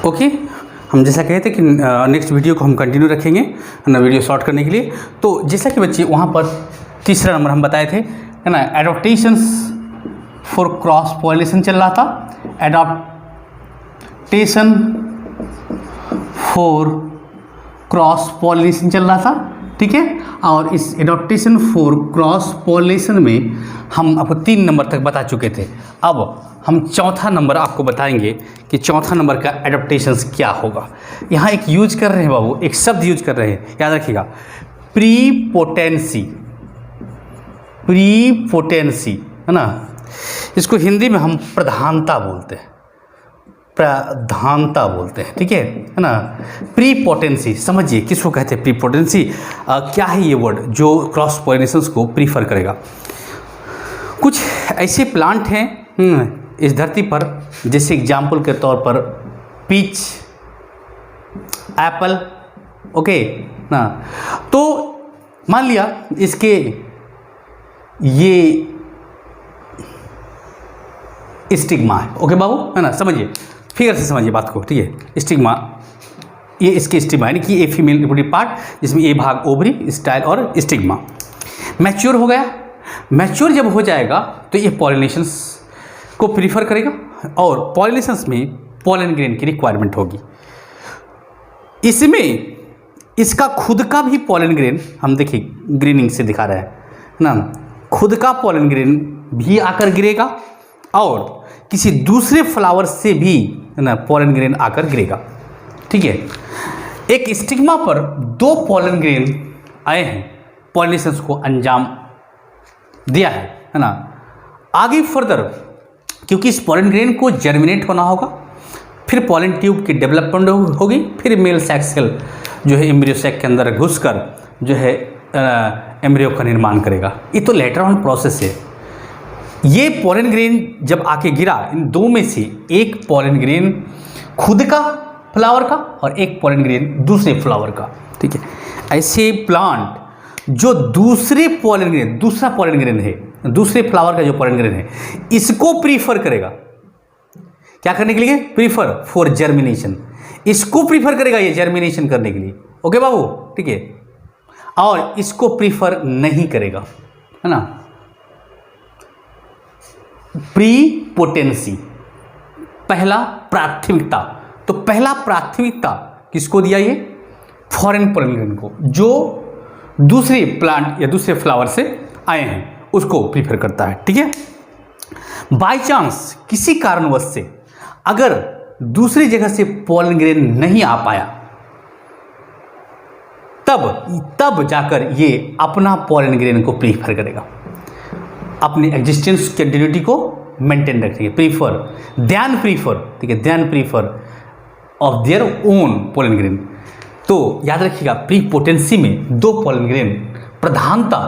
Okay, हम जैसा कहे थे कि नेक्स्ट वीडियो को हम कंटिन्यू रखेंगे ना, वीडियो शॉर्ट करने के लिए। तो जैसा कि बच्चे वहाँ पर तीसरा नंबर हम बताए थे है ना, एडॉप्टेशंस फॉर क्रॉस पॉलिनेशन चल रहा था, एडॉप्टेशन फॉर क्रॉस पॉलिनेशन चल रहा था, ठीक है। और इस एडॉप्टेशन फॉर क्रॉस पॉलिनेशन में हम आपको 3 नंबर तक बता चुके थे। अब हम चौथा नंबर आपको बताएंगे कि चौथा नंबर का एडॉप्टेशंस क्या होगा। यहाँ एक यूज कर रहे हैं बाबू, एक शब्द यूज कर रहे हैं, याद रखिएगा, प्रीपोटेंसी। प्रीपोटेंसी है ना, इसको हिंदी में हम प्रधानता बोलते हैं, प्रधानता बोलते हैं, ठीक है ना। प्रीपोटेंसी समझिए किसको कहते हैं, प्रीपोटेंसी क्या है ये वर्ड जो क्रॉस पॉलिनेशंस को प्रीफर करेगा। कुछ ऐसे प्लांट हैं इस धरती पर, जैसे एग्जाम्पल के तौर पर पीच, एप्पल, ओके ना। तो मान लिया इसके ये स्टिग्मा है, ओके बाबू है ना, समझिए फिगर से समझिए बात को, ठीक है। स्टिग्मा, ये इसके स्टिग्मा यानी कि ये फीमेल रिप्रोडक्टिव पार्ट, जिसमें ये भाग ओवरी, स्टाइल और स्टिग्मा। मैच्योर हो गया, मैच्योर जब हो जाएगा तो ये पॉलिनेशंस को प्रीफर करेगा और पॉलिनेशंस में पॉलन ग्रेन की रिक्वायरमेंट होगी। इसमें इसका खुद का भी पॉलन ग्रेन, हम देखिए ग्रीनिंग से दिखा रहे हैं ना, खुद का पॉलन ग्रेन भी आकर गिरेगा और किसी दूसरे फ्लावर से भी ना पॉलन ग्रेन आकर गिरेगा, ठीक है। एक स्टिग्मा पर 2 पॉलन ग्रेन आए हैं, पॉलिनेशंस को अंजाम दिया है ना। आगे फर्दर क्योंकि इस पॉलन ग्रेन को जर्मिनेट होना होगा, फिर पॉलन ट्यूब की डेवलपमेंट होगी, फिर मेल सैक सेल जो है एम्ब्रियो सैक के अंदर घुसकर जो है एम्ब्रियो का निर्माण करेगा। ये तो लेटर ऑन प्रोसेस है। ये पॉलन ग्रेन जब आके गिरा, इन 2 में से एक पॉलन ग्रेन खुद का फ्लावर का और एक पॉलन ग्रेन दूसरे फ्लावर का, ठीक है। ऐसे प्लांट जो दूसरे पॉलन ग्रेन, दूसरा पॉलन ग्रेन है, दूसरे फ्लावर का जो पॉलन ग्रेन है, इसको प्रीफर करेगा, क्या करने के लिए, प्रीफर फॉर जर्मिनेशन, इसको प्रीफर करेगा ये जर्मिनेशन करने के लिए, ओके बाबू, ठीक है। और इसको प्रीफर नहीं करेगा, है ना। प्रीपोटेंसी, पहला प्राथमिकता, तो पहला प्राथमिकता किसको दिया, ये फॉरेन पॉलन ग्रेन को, जो दूसरे प्लांट या दूसरे फ्लावर से आए हैं उसको प्रीफर करता है, ठीक है। बाय चांस किसी कारणवश से अगर दूसरी जगह से पॉलन ग्रेन नहीं आ पाया, तब जाकर ये अपना पॉलन ग्रेन को प्रीफर करेगा, अपनी एग्जिस्टेंस कंटिन्यूटी को मेंटेन रखेंगे, प्रीफर, ध्यान प्रीफर, ठीक है, ध्यान prefer of their own pollen grain. तो याद रखिएगा प्रीपोटेंसी में 2 पॉलन ग्रेन प्रधानता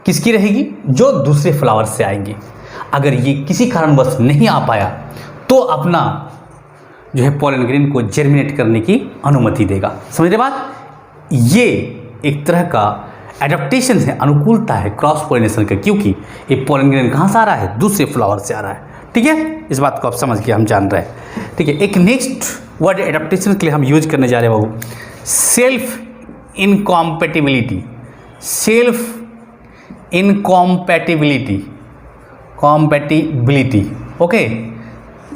किसकी रहेगी, जो दूसरे फ्लावर से आएंगे। अगर ये किसी कारणवश नहीं आ पाया तो अपना जो है पॉलन ग्रेन को जर्मिनेट करने की अनुमति देगा। समझ रहे बात, ये एक तरह का एडेप्टेशन है, अनुकूलता है क्रॉस पॉलिनेशन का, क्योंकि ये पॉलन ग्रेन कहाँ से आ रहा है, दूसरे फ्लावर से आ रहा है, ठीक है। इस बात को आप समझ के हम जान रहे हैं, ठीक है। एक नेक्स्ट वर्ड एडेप्टेशन के लिए हम यूज करने जा रहे हैं बाबू, self incompatibility. Self incompatibility, compatibility, okay.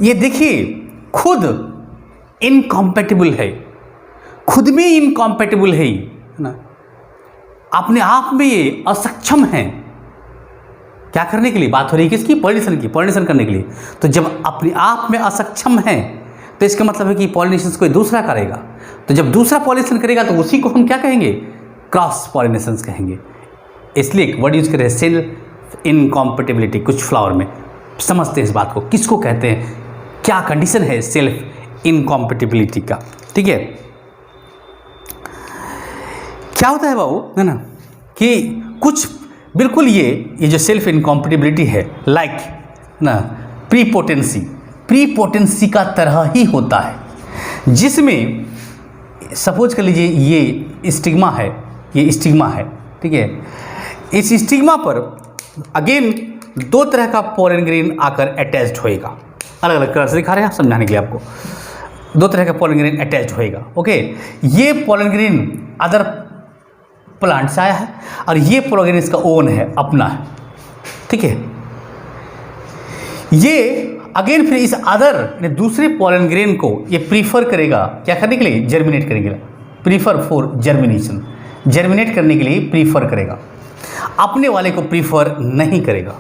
ये देखिए खुद इनकॉम्पेटिबल है, खुद में इनकॉम्पेटिबल है ना, अपने आप में ये असक्षम है, क्या करने के लिए, बात हो रही है किसकी, पॉलिनेशन की, पॉलिनेशन करने के लिए। तो जब अपने आप में असक्षम है तो इसका मतलब है कि पॉलिनेशन कोई दूसरा करेगा, तो जब दूसरा पॉलिनेशन करेगा तो उसी को हम क्या कहेंगे, क्रॉस पॉलिनेशन कहेंगे। इसलिए एक वर्ड यूज करें, सेल्फ इनकॉम्पेटिबिलिटी, कुछ फ्लावर में समझते हैं इस बात को, किसको कहते हैं, क्या कंडीशन है सेल्फ इनकॉम्पेटिबिलिटी का, ठीक है। क्या होता है बाबू, है ना, कि कुछ बिल्कुल ये जो सेल्फ इनकॉम्पेटिबिलिटी है, लाइक ना प्रीपोटेंसी, प्रीपोटेंसी का तरह ही होता है, जिसमें सपोज कर लीजिए ये स्टिग्मा है, ये स्टिग्मा है, ठीक है। इस स्टिग्मा पर अगेन 2 तरह का पॉलन ग्रेन आकर अटैच्ड होएगा, अलग अलग कलर से दिखा रहे हैं समझाने के लिए आपको। दो तरह का पॉलन ग्रेन अटैच होएगा। ओके, ये पॉलन ग्रेन अदर प्लांट से आया है और ये पॉलन ग्रेन इसका ओन है, अपना है, ठीक है। ये अगेन फिर इस अदर दूसरे पॉलन ग्रेन को ये प्रीफर करेगा क्या करने के लिए, जर्मिनेट करने के लिए, प्रीफर फॉर जर्मिनेशन, जर्मिनेट करने के लिए प्रीफर करेगा, अपने वाले को प्रीफर नहीं करेगा।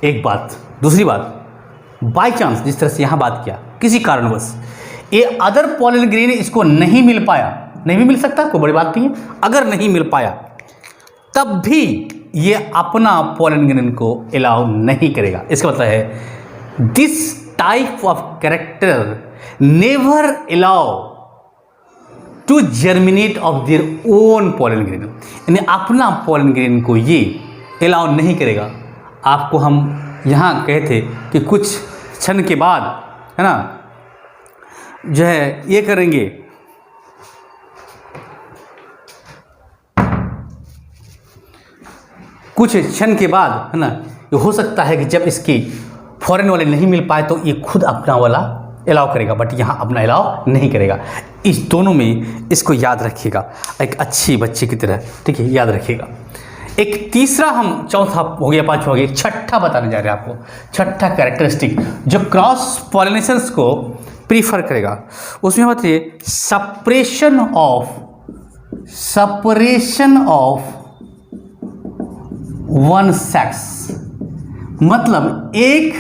एक बात। दूसरी बात, बाय चांस जिस तरह से यहाँ बात किया, किसी कारणवश ये अदर पॉलन ग्रेन इसको नहीं मिल पाया, नहीं भी मिल सकता, कोई बड़ी बात नहीं है, अगर नहीं मिल पाया तब भी ये अपना पॉलन ग्रेन को अलाउ नहीं करेगा। इसका मतलब है this type of character never allow to germinate of their own pollen grain, यानी अपना पॉलन ग्रेन को ये अलाउ नहीं करेगा। आपको हम यहाँ कहे थे कि कुछ क्षण के बाद, है ना, जो है ये करेंगे, कुछ क्षण के बाद, है ना, ये हो सकता है कि जब इसकी फॉरेन वाले नहीं मिल पाए तो ये खुद अपना वाला अलाउ करेगा, बट यहाँ अपना अलाउ नहीं करेगा। इस दोनों में इसको याद रखिएगा एक अच्छी बच्चे की तरह, ठीक है, याद रखिएगा। एक तीसरा, हम चौथा हो गया, पांचवा हो गया, छठा बताने जा रहे हैं आपको। छठा कैरेक्टरिस्टिक जो क्रॉस पॉलिनेशंस को प्रीफर करेगा, उसमें बताइए सेपरेशन ऑफ वन सेक्स, मतलब एक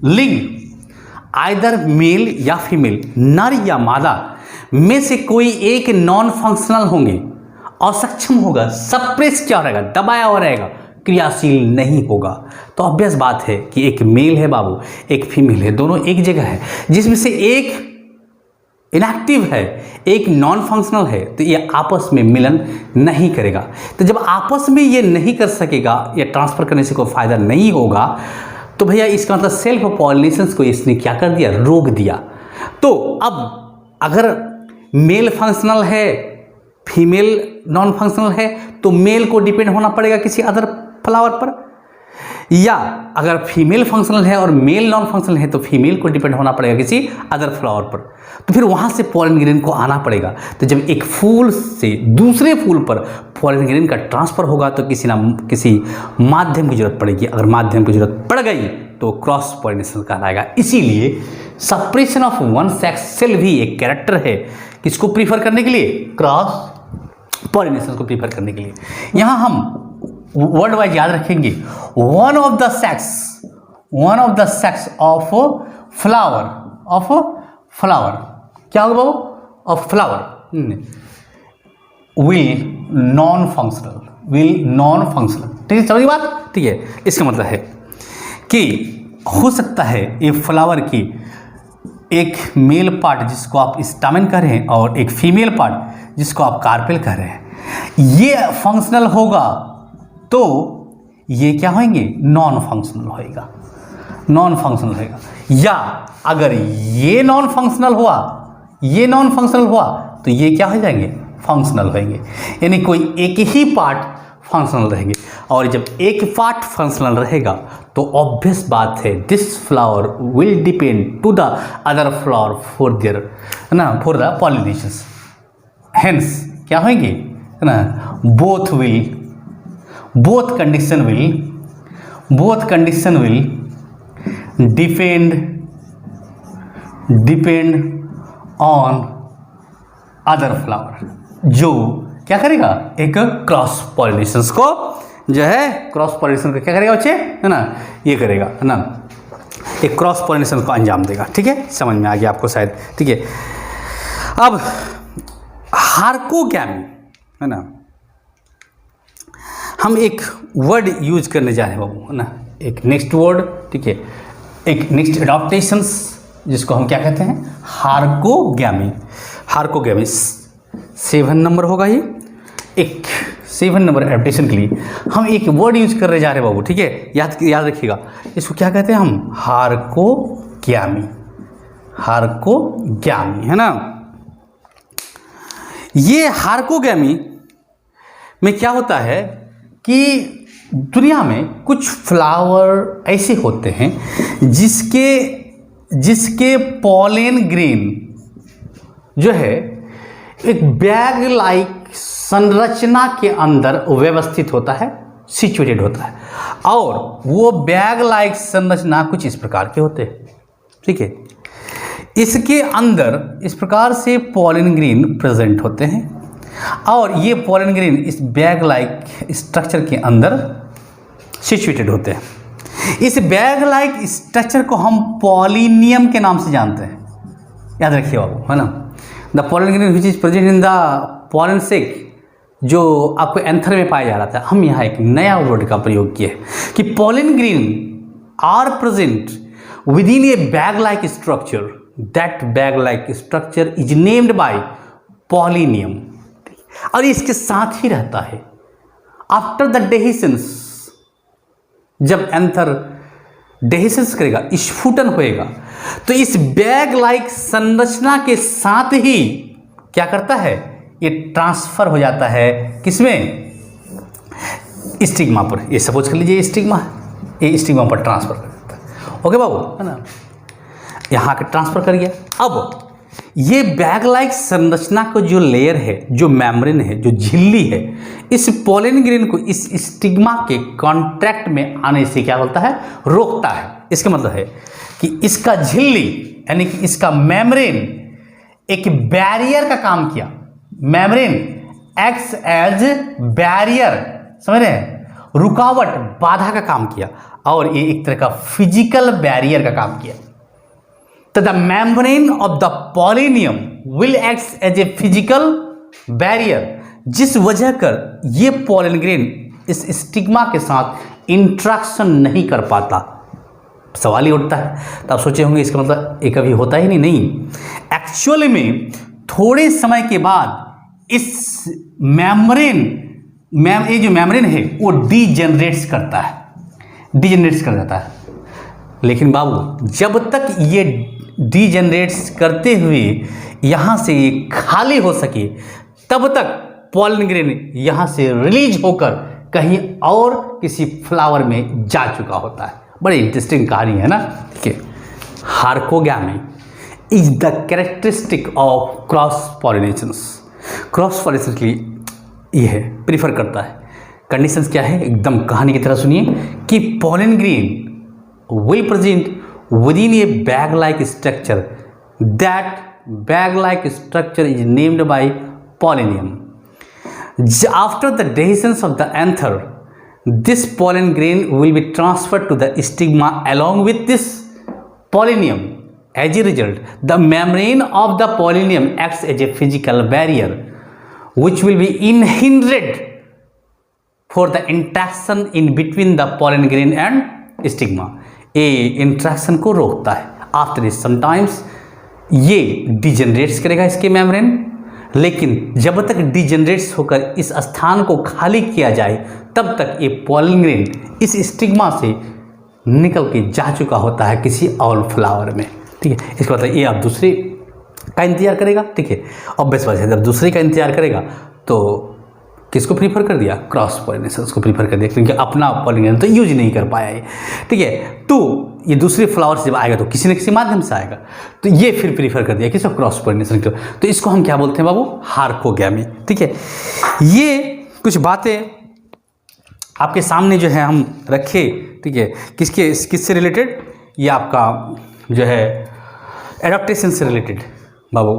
लिंग आइदर मेल या फीमेल, नर या मादा में से कोई एक नॉन फंक्शनल होंगे, असक्षम होगा, सप्रेस क्या रहेगा, दबाया हुआ रहेगा, क्रियाशील नहीं होगा। तो ऑब्वियस बात है कि एक मेल है बाबू, एक फीमेल है, दोनों एक जगह है, जिसमें से एक इनएक्टिव है, एक नॉन फंक्शनल है, तो ये आपस में मिलन नहीं करेगा। तो जब आपस में ये नहीं कर सकेगा या ट्रांसफर करने से कोई फायदा नहीं होगा, तो भैया इसका मतलब सेल्फ पॉलिनेशन को इसने क्या कर दिया, रोक दिया। तो अब अगर मेल फंक्शनल है, फीमेल नॉन फंक्शनल है, तो मेल को डिपेंड होना पड़ेगा किसी अदर फ्लावर पर, या अगर फीमेल फंक्शनल है और मेल नॉन फंक्शनल है तो फीमेल को डिपेंड होना पड़ेगा किसी अदर फ्लावर पर। तो फिर वहाँ से पॉलन ग्रेन को आना पड़ेगा। तो जब एक फूल से दूसरे फूल पर पॉलन ग्रेन का ट्रांसफर होगा तो किसी ना किसी माध्यम की जरूरत पड़ेगी। अगर माध्यम की जरूरत पड़ गई तो क्रॉस पॉलिनेशन कहलाएगा। इसीलिए suppression of one sex cell भी एक कैरेक्टर है किसको प्रीफर करने के लिए, क्रॉस पॉलिनेशन को प्रीफर करने के लिए। यहाँ हम वर्ड वाइज याद रखेंगे, one of the sex of flower क्या होगा बाबू, of flower will non functional, ठीक है, समझिए बात, ठीक है। इसका मतलब है कि हो सकता है ये फ्लावर की एक मेल पार्ट जिसको आप स्टामेन कह रहे हैं और एक फीमेल पार्ट जिसको आप कार्पेल कह रहे हैं, ये फंक्शनल होगा तो ये क्या होंगे, नॉन फंक्शनल होएगा। या अगर ये नॉन फंक्शनल हुआ तो ये क्या हो जाएंगे, फंक्शनल होंगे। यानी कोई एक ही पार्ट फंक्शनल रहेंगे, और जब एक पार्ट फंक्शनल रहेगा तो ऑब्वियस बात है this flower will depend to the other flower for the pollinations. Hence क्या होंगे ना, both condition will depend on other flower, जो क्या करेगा, एक क्रॉस पॉलिनेशंस को जो है, क्रॉस पॉलिनेशन को क्या करेगा बच्चे, है ना, ये करेगा, है ना, एक क्रॉस पॉलिनेशन को अंजाम देगा। ठीक है, समझ में आ गया आपको शायद। ठीक है, अब हार्कोगैमी, है ना, हम एक वर्ड यूज करने जा रहे हैं बाबू, है ना, एक नेक्स्ट वर्ड। ठीक है, एक नेक्स्ट एडॉप्टेशंस जिसको हम क्या कहते हैं, हार्कोगैमी। 7 नंबर होगा ये। एक 7 नंबर एडॉप्टेशन के लिए हम एक वर्ड यूज करने जा रहे हैं बाबू। ठीक है, याद रखिएगा, इसको क्या कहते हैं हम, हार्कोगैमी, है ना। ये हार्कोगैमी में क्या होता है कि दुनिया में कुछ फ्लावर ऐसे होते हैं जिसके पॉलन ग्रेन जो है एक बैग लाइक संरचना के अंदर व्यवस्थित होता है, सिचुएटेड होता है, और वो बैग लाइक संरचना कुछ इस प्रकार के होते हैं। ठीक है, इसके अंदर इस प्रकार से पॉलन ग्रेन प्रेजेंट होते हैं और ये पॉलन ग्रेन इस बैग लाइक स्ट्रक्चर के अंदर सिचुएटेड होते हैं। इस बैग लाइक स्ट्रक्चर को हम पॉलिनियम के नाम से जानते हैं, याद रखिए बाबू, है ना। The pollen grain which is present in the pollen sac, जो आपको एंथर में पाया जा रहा था, हम यहाँ एक नया वर्ड का प्रयोग किए कि pollen grain are present within a bag like structure, that bag like structure is named by pollinium, और इसके साथ ही रहता है। आफ्टर द डेहिसेंस, जब एंथर डेहिसेंस करेगा, स्फुटन होएगा, तो इस बैग लाइक संरचना के साथ ही क्या करता है, ये ट्रांसफर हो जाता है किसमें, स्टिग्मा पर। ये सपोज कर लीजिए स्टिग्मा है, ये स्टिग्मा पर ट्रांसफर कर देता है। ओके बाबू, है ना, यहाँ के ट्रांसफर कर गया। अब ये बैग लाइक संरचना को जो लेयर है, जो मेम्ब्रेन है, जो झिल्ली है, इस पॉलन ग्रेन को इस स्टिग्मा के कॉन्टैक्ट में आने से क्या बोलता है, रोकता है। इसका मतलब है कि इसका झिल्ली यानी कि इसका मेम्ब्रेन एक बैरियर का काम किया। मेम्ब्रेन एक्ट्स एज बैरियर, समझ रहे हैं, रुकावट, बाधा का काम किया, और ये एक तरह का फिजिकल बैरियर का काम किया। तो the membrane of the pollinium will acts as a physical barrier, जिस वजह कर ये पॉलन ग्रेन इस स्टिग्मा के साथ इंट्रैक्शन नहीं कर पाता। सवाल ही उठता है, तो आप सोचे होंगे इसका मतलब ये कभी होता ही नहीं। एक्चुअली में थोड़े समय के बाद इस मेम्ब्रेन ये जो मेम्ब्रेन है वो डीजेनरेट्स करता है, डीजेनरेट्स कर जाता है। लेकिन बाबू, जब तक ये डीजेनरेट्स करते हुए यहाँ से ये खाली हो सके, तब तक पॉलन ग्रेन यहाँ से रिलीज होकर कहीं और किसी फ्लावर में जा चुका होता है। बड़ी इंटरेस्टिंग कहानी है ना। ठीक है, herkogamy is the characteristic of cross pollinations. Cross pollination के लिए ये है, प्रीफर करता है। कंडीशंस क्या है, एकदम कहानी की तरह सुनिए कि pollen grain will present within a bag-like structure. That bag-like structure is named by pollinium. After the dehiscence of the anther, this pollen grain will be transferred to the stigma along with this pollinium. As a result, the membrane of the pollinium acts as a physical barrier, which will be inhibited for the interaction in between the pollen grain and stigma. ये interaction को रोकता है। After sometimes ये degenerates करेगा इसके membrane, लेकिन जब तक डिजेनरेट्स होकर इस स्थान को खाली किया जाए, तब तक ये पॉलन ग्रेन इस स्टिग्मा से निकल के जा चुका होता है किसी और फ्लावर में। ठीक है, इसका मतलब ये अब दूसरे का इंतजार करेगा। ठीक है, ऑब्वियस बात है, जब दूसरे का इंतजार करेगा तो किसको प्रीफर कर दिया, क्रॉस पॉलिनेशन को प्रीफर कर दिया, क्योंकि अपना पॉलिनेशन तो यूज नहीं कर पाया है। ठीक है, तो ये दूसरे फ्लावर से जब आएगा तो किसी न किसी माध्यम से आएगा, तो ये फिर प्रीफर कर दिया किसको, क्रॉस पॉलिनेशन को। तो इसको हम क्या बोलते हैं बाबू, हार्कोगैमी। ठीक है, ये कुछ बातें आपके सामने जो है हम रखे। ठीक है, किससे रिलेटेड, ये आपका जो है एडाप्टेशन से related. Babu,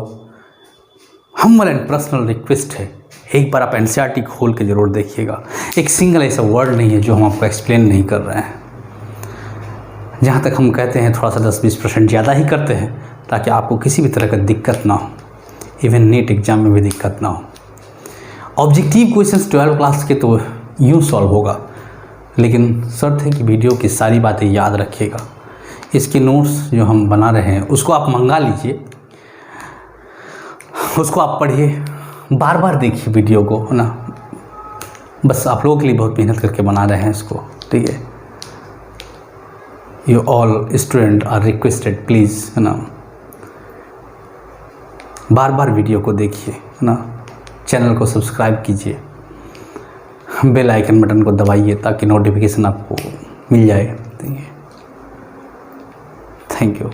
humble and personal request है, एक बार आप एनसीईआरटी खोल के जरूर देखिएगा। एक सिंगल ऐसा वर्ड नहीं है जो हम आपको एक्सप्लेन नहीं कर रहे हैं। जहाँ तक हम कहते हैं थोड़ा सा 10-20% ज़्यादा ही करते हैं, ताकि आपको किसी भी तरह का दिक्कत ना हो, इवन नीट एग्जाम में भी दिक्कत ना हो। ऑब्जेक्टिव क्वेश्चंस 12 क्लास के तो यूँ सॉल्व होगा, लेकिन शर्त है कि वीडियो की सारी बातें याद रखिएगा। इसके नोट्स जो हम बना रहे हैं उसको आप मंगा लीजिए, उसको आप पढ़िए, बार बार देखिए वीडियो को, है ना। बस आप लोगों के लिए बहुत मेहनत करके बना रहे हैं इसको। ठीक है, you all student are requested, please, है ना, बार बार वीडियो को देखिए, है ना। चैनल को सब्सक्राइब कीजिए, बेल आइकन बटन को दबाइए ताकि नोटिफिकेशन आपको मिल जाए। Thank you.